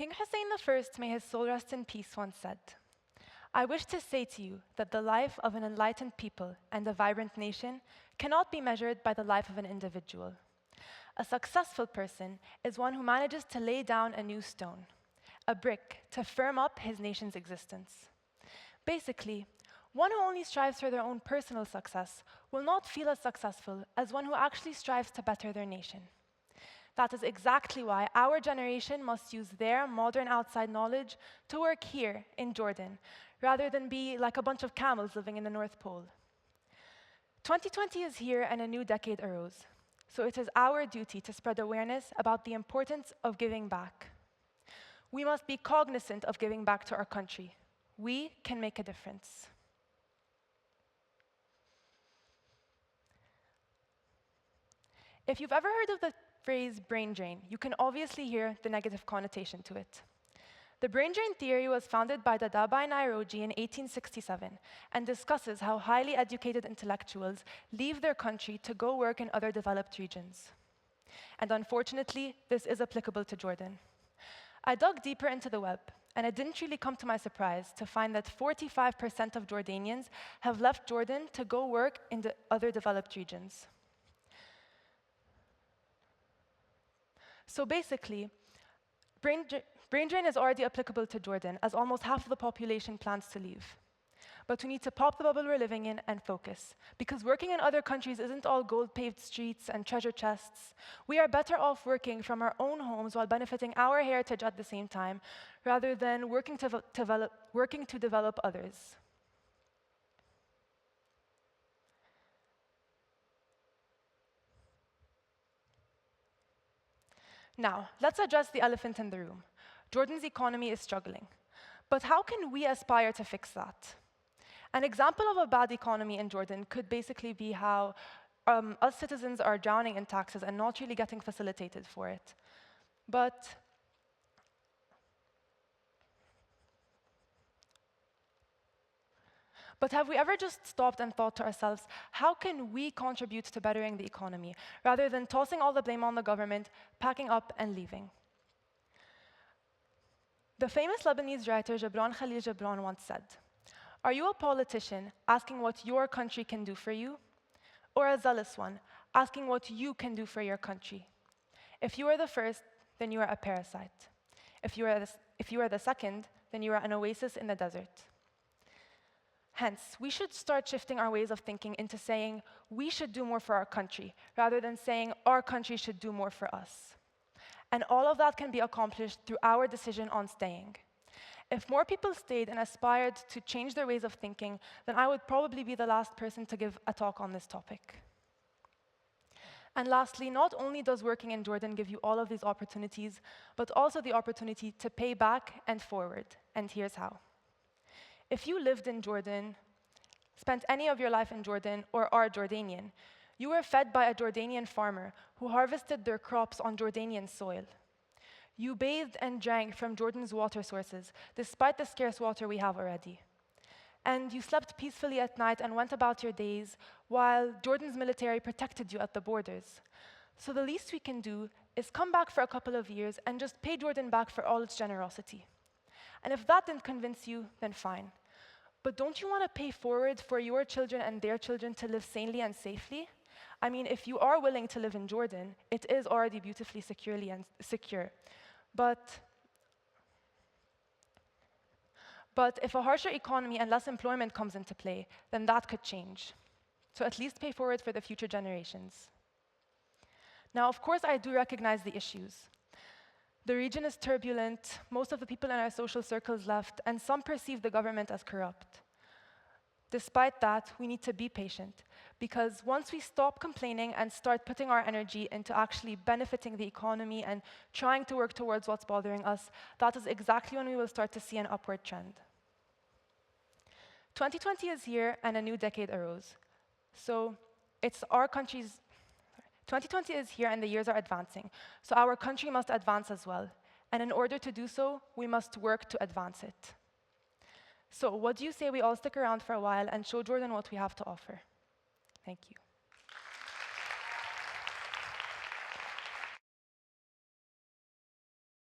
King Hussein I, may his soul rest in peace, once said, "I wish to say to you that the life of an enlightened people and a vibrant nation cannot be measured by the life of an individual. A successful person is one who manages to lay down a new stone, a brick to firm up his nation's existence." Basically, one who only strives for their own personal success will not feel as successful as one who actually strives to better their nation. That is exactly why our generation must use their modern outside knowledge to work here in Jordan, rather than be like a bunch of camels living in the North Pole. 2020 is here and a new decade arose, so it is our duty to spread awareness about the importance of giving back. We must be cognizant of giving back to our country. We can make a difference. If you've ever heard of the phrase brain drain, you can obviously hear the negative connotation to it. The brain drain theory was founded by Dadaba Nairoji in 1867 and discusses how highly educated intellectuals leave their country to go work in other developed regions. And unfortunately, this is applicable to Jordan. I dug deeper into the web, and it didn't really come to my surprise to find that 45% of Jordanians have left Jordan to go work in the other developed regions. So basically, brain drain is already applicable to Jordan, as almost half of the population plans to leave. But we need to pop the bubble we're living in and focus, because working in other countries isn't all gold-paved streets and treasure chests. We are better off working from our own homes while benefiting our heritage at the same time, rather than working to develop others. Now, let's address the elephant in the room. Jordan's economy is struggling. But how can we aspire to fix that? An example of a bad economy in Jordan could basically be how us citizens are drowning in taxes and not really getting facilitated for it. But have we ever just stopped and thought to ourselves, how can we contribute to bettering the economy, rather than tossing all the blame on the government, packing up and leaving? The famous Lebanese writer Gibran Khalil Gibran once said, "Are you a politician asking what your country can do for you? Or a zealous one asking what you can do for your country? If you are the first, then you are a parasite. If you are the second, then you are an oasis in the desert." Hence, we should start shifting our ways of thinking into saying we should do more for our country, rather than saying our country should do more for us. And all of that can be accomplished through our decision on staying. If more people stayed and aspired to change their ways of thinking, then I would probably be the last person to give a talk on this topic. And lastly, not only does working in Jordan give you all of these opportunities, but also the opportunity to pay back and forward. And here's how. If you lived in Jordan, spent any of your life in Jordan, or are Jordanian, you were fed by a Jordanian farmer who harvested their crops on Jordanian soil. You bathed and drank from Jordan's water sources, despite the scarce water we have already. And you slept peacefully at night and went about your days, while Jordan's military protected you at the borders. So the least we can do is come back for a couple of years and just pay Jordan back for all its generosity. And if that didn't convince you, then fine. But don't you want to pay forward for your children and their children to live sanely and safely? I mean, if you are willing to live in Jordan, it is already beautifully secure. But if a harsher economy and less employment comes into play, then that could change. So at least pay forward for the future generations. Now, of course, I do recognize the issues. The region is turbulent, most of the people in our social circles left, and some perceive the government as corrupt. Despite that, we need to be patient, because once we stop complaining and start putting our energy into actually benefiting the economy and trying to work towards what's bothering us, that is exactly when we will start to see an upward trend. 2020 is here and a new decade arose. So it's our country's 2020 is here and the years are advancing, so our country must advance as well. And in order to do so, we must work to advance it. So what do you say we all stick around for a while and show Jordan what we have to offer? Thank you.